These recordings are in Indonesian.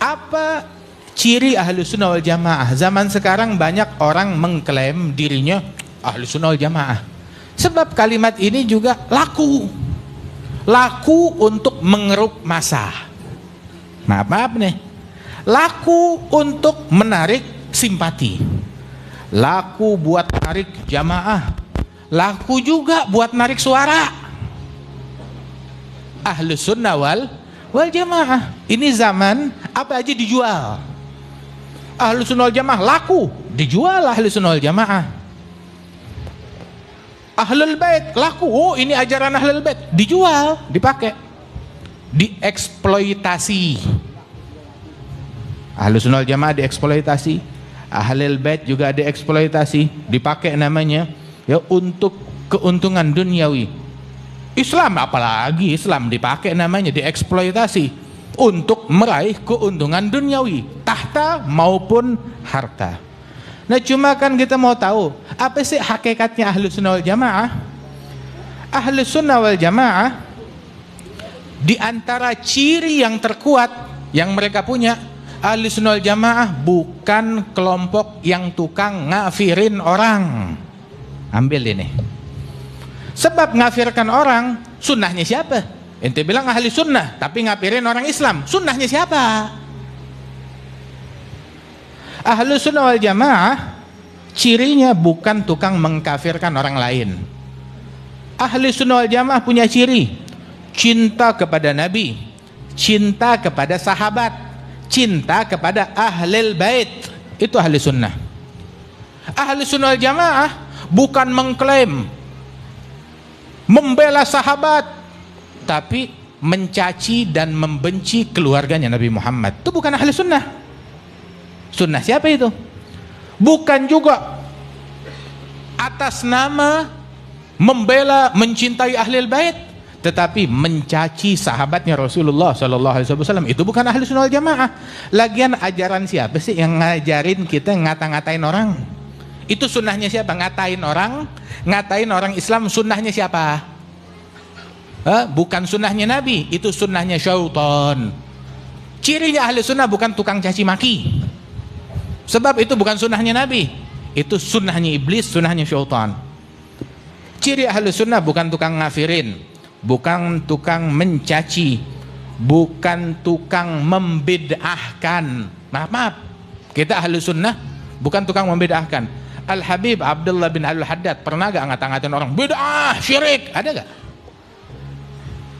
Apa ciri ahlu sunnah wal jamaah? Zaman sekarang banyak orang mengklaim dirinya ahlu sunnah wal jamaah. Sebab kalimat ini juga laku untuk mengeruk massa. Maaf nih, laku untuk menarik simpati, laku buat narik jamaah, laku juga buat narik suara. Ahlu sunnah wal jamaah ini zaman apa aja dijual. Ahlu sunnah wal jamaah laku, dijual ahlu sunnah wal jamaah. Ahlul bait laku, oh ini ajaran ahlul bait, dijual, dipakai, dieksploitasi. Ahlu sunnah wal jamaah dieksploitasi, ahlul bait juga dieksploitasi, dipakai namanya ya untuk keuntungan duniawi. Islam apalagi, Islam dipakai namanya, dieksploitasi untuk meraih keuntungan duniawi, tahta maupun harta. Nah cuma kan kita mau tahu apa sih hakikatnya ahlu sunnah wal jamaah. Ahlu sunnah wal jamaah di antara ciri yang terkuat yang mereka punya, ahlu sunnah wal jamaah bukan kelompok yang tukang ngafirin orang. Ambil ini, sebab ngafirkan orang sunnahnya siapa? Ente bilang ahli sunnah tapi ngafirin orang Islam, sunnahnya siapa? Ahlu sunnah wal jamaah cirinya bukan tukang mengkafirkan orang lain. Ahlu sunnah wal jamaah punya ciri cinta kepada Nabi, cinta kepada sahabat, cinta kepada ahlul bait. Itu ahli sunnah. Ahli sunnah wal jamaah bukan mengklaim membela sahabat tapi mencaci dan membenci keluarganya Nabi Muhammad. Itu bukan ahli sunnah. Sunnah siapa itu? Bukan juga atas nama membela, mencintai ahlul bait, tetapi mencaci sahabatnya Rasulullah sallallahu alaihi wasallam. Itu bukan ahli sunnah wal jamaah. Lagian ajaran siapa sih yang ngajarin kita ngata-ngatain orang? Itu sunnahnya siapa? Ngatain orang Islam sunnahnya siapa? Bukan sunnahnya Nabi, itu sunnahnya syaitan. Cirinya ahli sunnah bukan tukang caci maki, sebab itu bukan sunnahnya Nabi, itu sunnahnya iblis, sunnahnya syaitan. Ciri ahli sunnah bukan tukang ngafirin, bukan tukang mencaci, bukan tukang membid'ahkan. Maaf, kita ahli sunnah bukan tukang membid'ahkan. Al-Habib Abdullah bin Al-Haddad pernah gak ngata-ngatain orang bid'ah, syirik? Ada gak?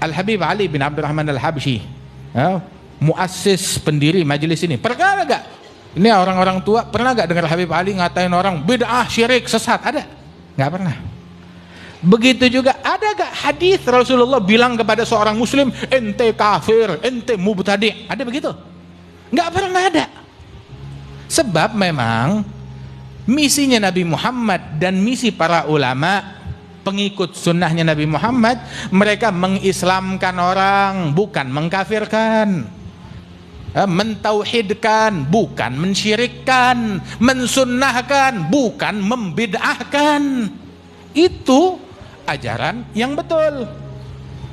Al-Habib Ali bin Abdurrahman Al-Habsyi, muassis pendiri majelis ini, pernah gak? Ini orang-orang tua pernah gak dengar Habib Ali ngatain orang bid'ah, syirik, sesat? Ada? Gak pernah. Begitu juga ada gak hadis Rasulullah bilang kepada seorang muslim ente kafir, ente mubtadi'? Ada begitu? Gak pernah ada. Sebab memang misinya Nabi Muhammad dan misi para ulama pengikut sunnahnya Nabi Muhammad, mereka mengislamkan orang, bukan mengkafirkan. Mentauhidkan, bukan mensyirikkan. Mensunnahkan, bukan membid'ahkan. Itu ajaran yang betul.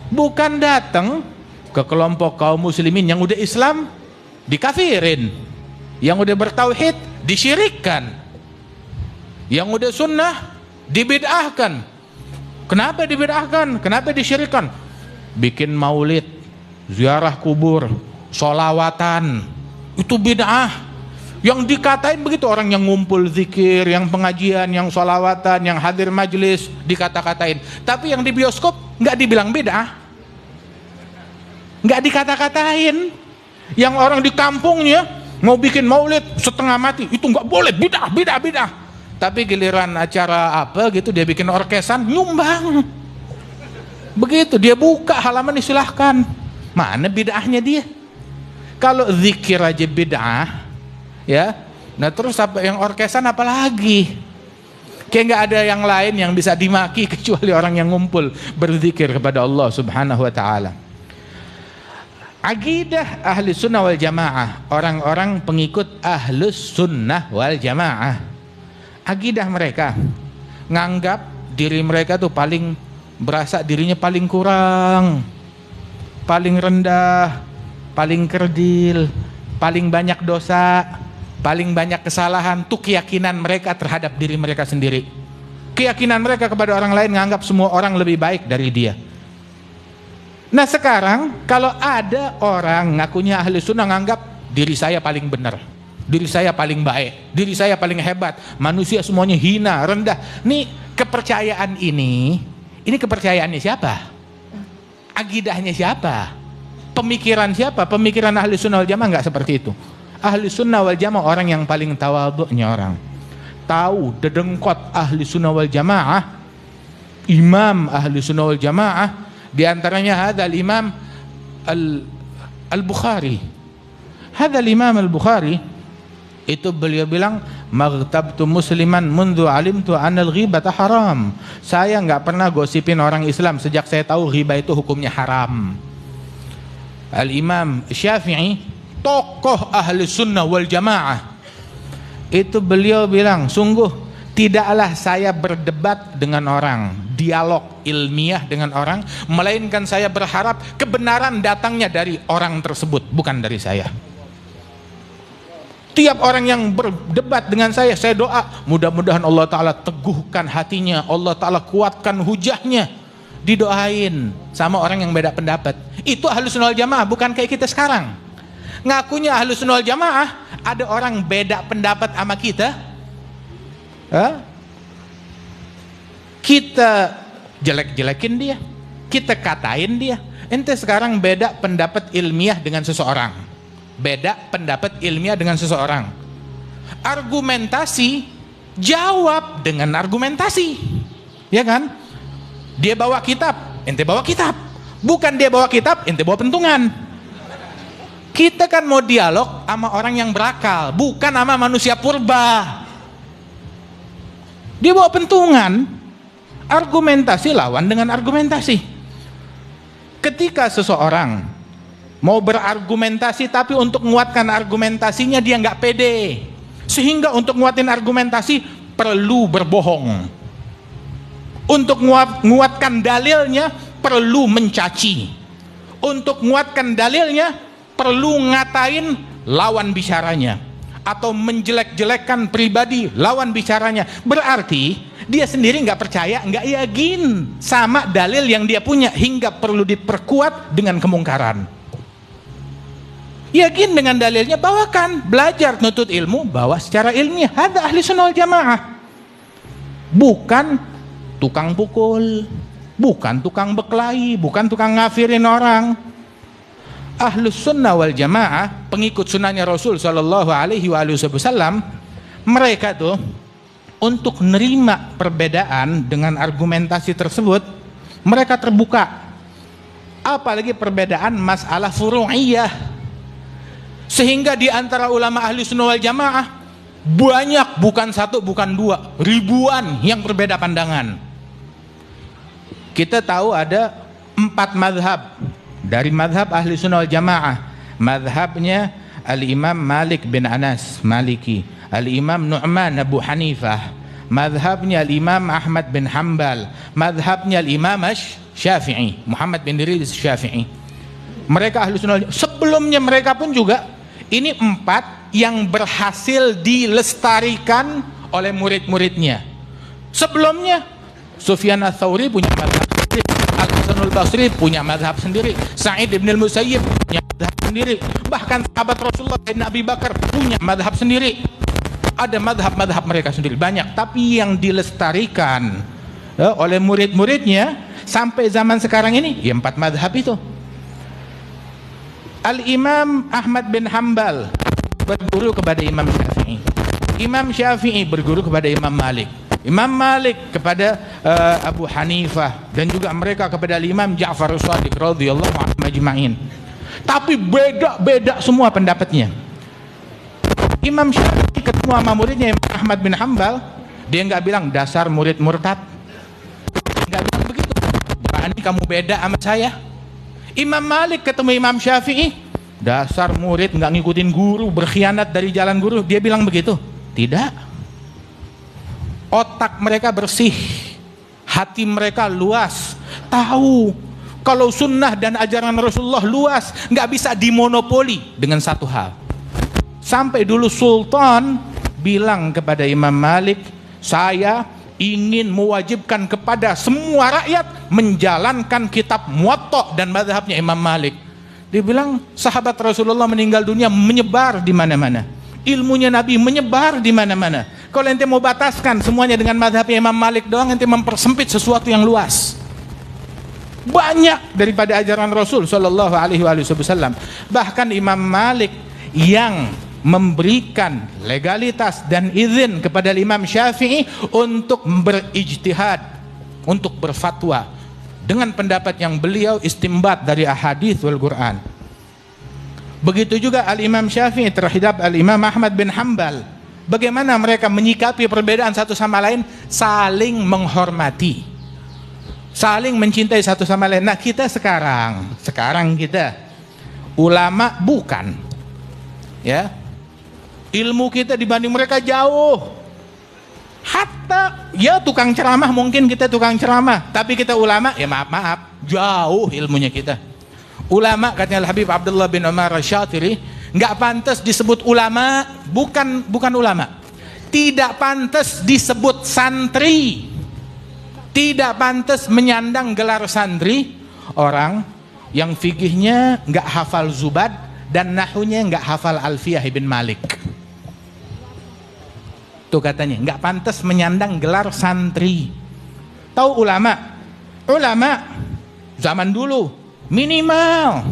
Bukan datang ke kelompok kaum muslimin yang udah Islam dikafirin, yang udah bertauhid disyirikkan, yang udah sunnah dibid'ahkan. Kenapa dibid'ahkan? Kenapa disyirikkan? Bikin maulid, ziarah kubur, sholawatan, itu bid'ah. Yang dikatain begitu, orang yang ngumpul zikir, yang pengajian, yang sholawatan, yang hadir majelis dikata-katain. Tapi yang di bioskop nggak dibilang bid'ah, nggak dikata-katain. Yang orang di kampungnya mau bikin maulid setengah mati, itu nggak boleh, bid'ah. Tapi giliran acara apa gitu dia bikin orkesan, nyumbang. Begitu dia buka halaman disilahkan. Mana bid'ahnya dia? Kalau zikir aja bid'ah, ya. Nah terus apa yang orkesan apalagi? Kayak nggak ada yang lain yang bisa dimaki kecuali orang yang ngumpul berzikir kepada Allah Subhanahu wa taala. Aqidah ahli sunnah wal jamaah, orang-orang pengikut ahlus sunnah wal jamaah, aqidah mereka nganggap diri mereka tuh paling, berasa dirinya paling kurang, paling rendah, paling kerdil, paling banyak dosa, paling banyak kesalahan itu keyakinan mereka terhadap diri mereka sendiri. Keyakinan mereka kepada orang lain menganggap semua orang lebih baik dari dia. Nah sekarang kalau ada orang ngakunya ahli sunnah nganggap diri saya paling benar, diri saya paling baik, diri saya paling hebat, manusia semuanya hina, rendah. Nih kepercayaan ini kepercayaannya siapa? Akidahnya siapa? Pemikiran siapa? Pemikiran ahli sunnah wal jamaah nggak seperti itu. Ahli sunnah wal jamaah orang yang paling tawadhu'nya orang. Tahu dedengkot ahli sunnah wal jamaah, imam ahli sunnah wal jamaah, di antaranya hadal imam al-Bukhari. Hadal imam al-Bukhari itu beliau bilang, maghtabtu musliman mundu alimtu anal ghibata haram. Saya nggak pernah gosipin orang Islam sejak saya tahu ghibah itu hukumnya haram. Al-Imam Syafi'i, tokoh ahli sunnah wal jamaah, itu beliau bilang, sungguh tidaklah saya berdebat dengan orang, dialog ilmiah dengan orang, melainkan saya berharap kebenaran datangnya dari orang tersebut, bukan dari saya. Tiap orang yang berdebat dengan saya doa, mudah-mudahan Allah Ta'ala teguhkan hatinya, Allah Ta'ala kuatkan hujahnya. Didoain sama orang yang beda pendapat. Itu ahlu sunnah wal jamaah, bukan kayak kita sekarang. Ngakunya ahlu sunnah wal jamaah, ada orang beda pendapat sama kita, kita jelek-jelekin dia, kita katain dia. Ente sekarang beda pendapat ilmiah dengan seseorang, beda pendapat ilmiah dengan seseorang, argumentasi, jawab dengan argumentasi, ya kan? Dia bawa kitab, ente bawa kitab. Bukan dia bawa kitab, ente bawa pentungan. Kita kan mau dialog sama orang yang berakal, bukan sama manusia purba. Dia bawa pentungan, argumentasi lawan dengan argumentasi. Ketika seseorang mau berargumentasi tapi untuk menguatkan argumentasinya dia nggak pede, sehingga untuk nguatin argumentasi perlu berbohong. Untuk menguatkan dalilnya perlu mencaci. Untuk menguatkan dalilnya perlu ngatain lawan bicaranya, atau menjelek-jelekkan pribadi lawan bicaranya. Berarti dia sendiri nggak percaya, nggak yakin sama dalil yang dia punya, hingga perlu diperkuat dengan kemungkaran. Yakin dengan dalilnya, bawakan. Belajar nutut ilmu, bawa secara ilmiah. Ada ahli sunnah wal jamaah, bukan tukang pukul, bukan tukang berkelahi, bukan tukang ngafirin orang. Ahlus sunnah wal jamaah, pengikut sunnahnya Rasul Sallallahu Alaihi Wasallam, mereka tuh untuk nerima perbedaan dengan argumentasi tersebut, mereka terbuka. Apalagi perbedaan masalah furu'iyah, sehingga di antara ulama ahli sunnah wal jamaah banyak, bukan satu, bukan dua, ribuan yang berbeda pandangan. Kita tahu ada 4 madhab dari madhab ahli sunnah wal jamaah. Madhabnya Al-Imam Malik bin Anas Maliki, Al-Imam Nu'man Abu Hanifah, madhabnya Al-Imam Ahmad bin Hanbal, madhabnya Al-Imam Syafi'i, Muhammad bin Idris Syafi'i. Mereka ahli sunnah wal jamaah. Sebelumnya mereka pun juga, ini 4 yang berhasil dilestarikan oleh murid-muridnya. Sebelumnya Sufyan ats-Tsauri punya madhab sendiri, Al-Hasanul Basri punya madhab sendiri, Sa'id bin al-Musayyib punya madhab sendiri, bahkan sahabat Rasulullah Sayyidina Abi Bakar punya madhab sendiri. Ada madhab-madhab mereka sendiri banyak, tapi yang dilestarikan oleh murid-muridnya sampai zaman sekarang ini ya 4 madhab itu. Al-Imam Ahmad bin Hanbal berguru kepada Imam Syafi'i, Imam Syafi'i berguru kepada Imam Malik, Imam Malik kepada Abu Hanifah, dan juga mereka kepada Imam Ja'far As-Shadiq radhiyallahu anhu majma'in. Tapi beda-beda semua pendapatnya. Imam Syafi'i ketemu sama muridnya Imam Ahmad bin Hanbal, dia nggak bilang dasar murid murtad, nggak bilang begitu. Berani kamu beda sama saya. Imam Malik ketemu Imam Syafi'i, dasar murid nggak ngikutin guru, berkhianat dari jalan guru, dia bilang begitu? Tidak. Otak mereka bersih, hati mereka luas, tahu kalau sunnah dan ajaran Rasulullah luas, nggak bisa dimonopoli dengan satu hal. Sampai dulu sultan bilang kepada Imam Malik, saya ingin mewajibkan kepada semua rakyat menjalankan kitab Muwatta dan mazhabnya Imam Malik. Dia bilang sahabat Rasulullah meninggal dunia menyebar di mana-mana. Ilmunya Nabi menyebar di mana-mana. Kalau ente mau bataskan semuanya dengan mazhabnya Imam Malik doang, ente mempersempit sesuatu yang luas. Banyak daripada ajaran Rasul Shallallahu Alaihi Wasallam. Bahkan Imam Malik yang memberikan legalitas dan izin kepada Imam Syafi'i untuk berijtihad, untuk berfatwa dengan pendapat yang beliau istimbat dari ahadits wal Quran. Begitu juga Al-Imam Syafi'i terhadap Al-Imam Ahmad bin Hanbal. Bagaimana mereka menyikapi perbedaan satu sama lain? Saling menghormati, saling mencintai satu sama lain. Nah kita sekarang kita ulama bukan, ya, ilmu kita dibanding mereka jauh. Hatta ya tukang ceramah, mungkin kita tukang ceramah, tapi kita ulama, ya maaf jauh ilmunya kita. Ulama, katanya Habib Abdullah bin Umar Asy-Syatiri, nggak pantas disebut ulama, bukan ulama. Tidak pantas disebut santri. Tidak pantas menyandang gelar santri orang yang fikihnya nggak hafal Zubad dan nahunya nggak hafal Alfiyah ibn Malik. Tuh katanya nggak pantas menyandang gelar santri. Tahu ulama zaman dulu minimal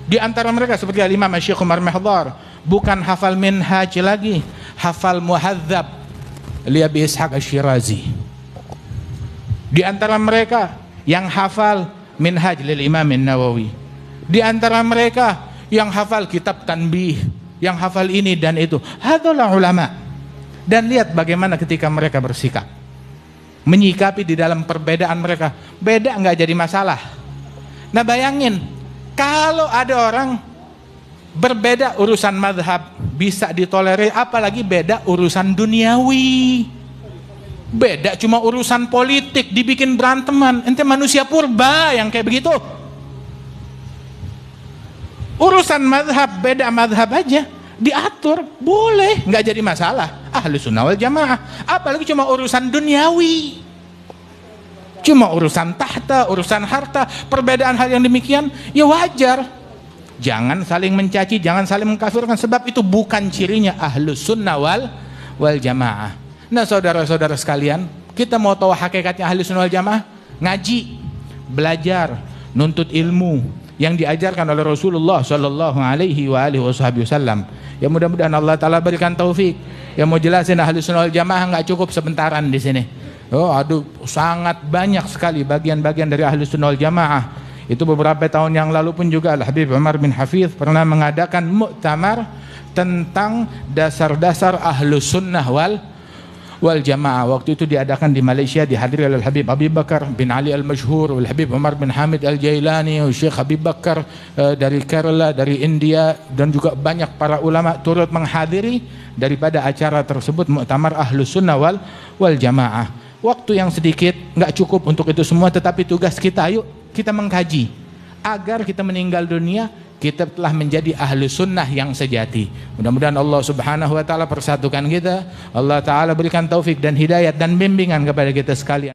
di antara mereka seperti Al-Imam Syekh Umar Mahdhar bukan hafal Minhaj lagi, hafal Muhadzab li Abi Ishaq Asy-Syirazi. Di antara mereka yang hafal Minhaj lil Imam An-Nawawi. Di antara mereka yang hafal kitab Tanbih, yang hafal ini dan itu. Hadzal ulama. Dan lihat bagaimana ketika mereka bersikap, menyikapi di dalam perbedaan mereka. Beda nggak jadi masalah. Nah bayangin, kalau ada orang berbeda urusan madhab bisa ditolerir, apalagi beda urusan duniawi. Beda cuma urusan politik dibikin beranteman. Ente manusia purba yang kayak begitu. Urusan madhab, beda madhab aja diatur, boleh, nggak jadi masalah. Ahlus Sunnah wal Jamaah. Apalagi cuma urusan duniawi, cuma urusan tahta, urusan harta, perbedaan hal yang demikian ya wajar. Jangan saling mencaci, jangan saling mengkafirkan, sebab itu bukan cirinya Ahlus Sunnah wal Jamaah. Nah saudara-saudara sekalian, kita mau tahu hakikatnya Ahlus Sunnah wal Jamaah, ngaji, belajar, nuntut ilmu yang diajarkan oleh Rasulullah Shallallahu Alaihi Wasallam. Ya mudah-mudahan Allah Taala berikan taufik. Yang mau jelasin Ahlus Sunnah wal Jamaah nggak cukup sebentaran di sini. Oh, aduh, sangat banyak sekali bagian-bagian dari Ahlus Sunnah wal Jamaah. Itu beberapa tahun yang lalu pun juga Al-Habib Umar bin Hafidh pernah mengadakan muktamar tentang dasar-dasar Ahlus Sunnah wal Jamaah. Waktu itu diadakan di Malaysia, dihadiri oleh Habib Abi Bakar bin Ali Al-Masyhur, Habib Umar bin Hamid Al-Jailani, Syekh Habib Bakar dari Kerala, dari India, dan juga banyak para ulama turut menghadiri daripada acara tersebut, muktamar Ahlus Sunnah wal Jamaah. Waktu yang sedikit nggak cukup untuk itu semua, tetapi tugas kita, ayo kita mengkaji agar kita meninggal dunia kita telah menjadi ahlu sunnah yang sejati. Mudah-mudahan Allah Subhanahu wa Ta'ala persatukan kita. Allah Ta'ala berikan taufik dan hidayat dan bimbingan kepada kita sekalian.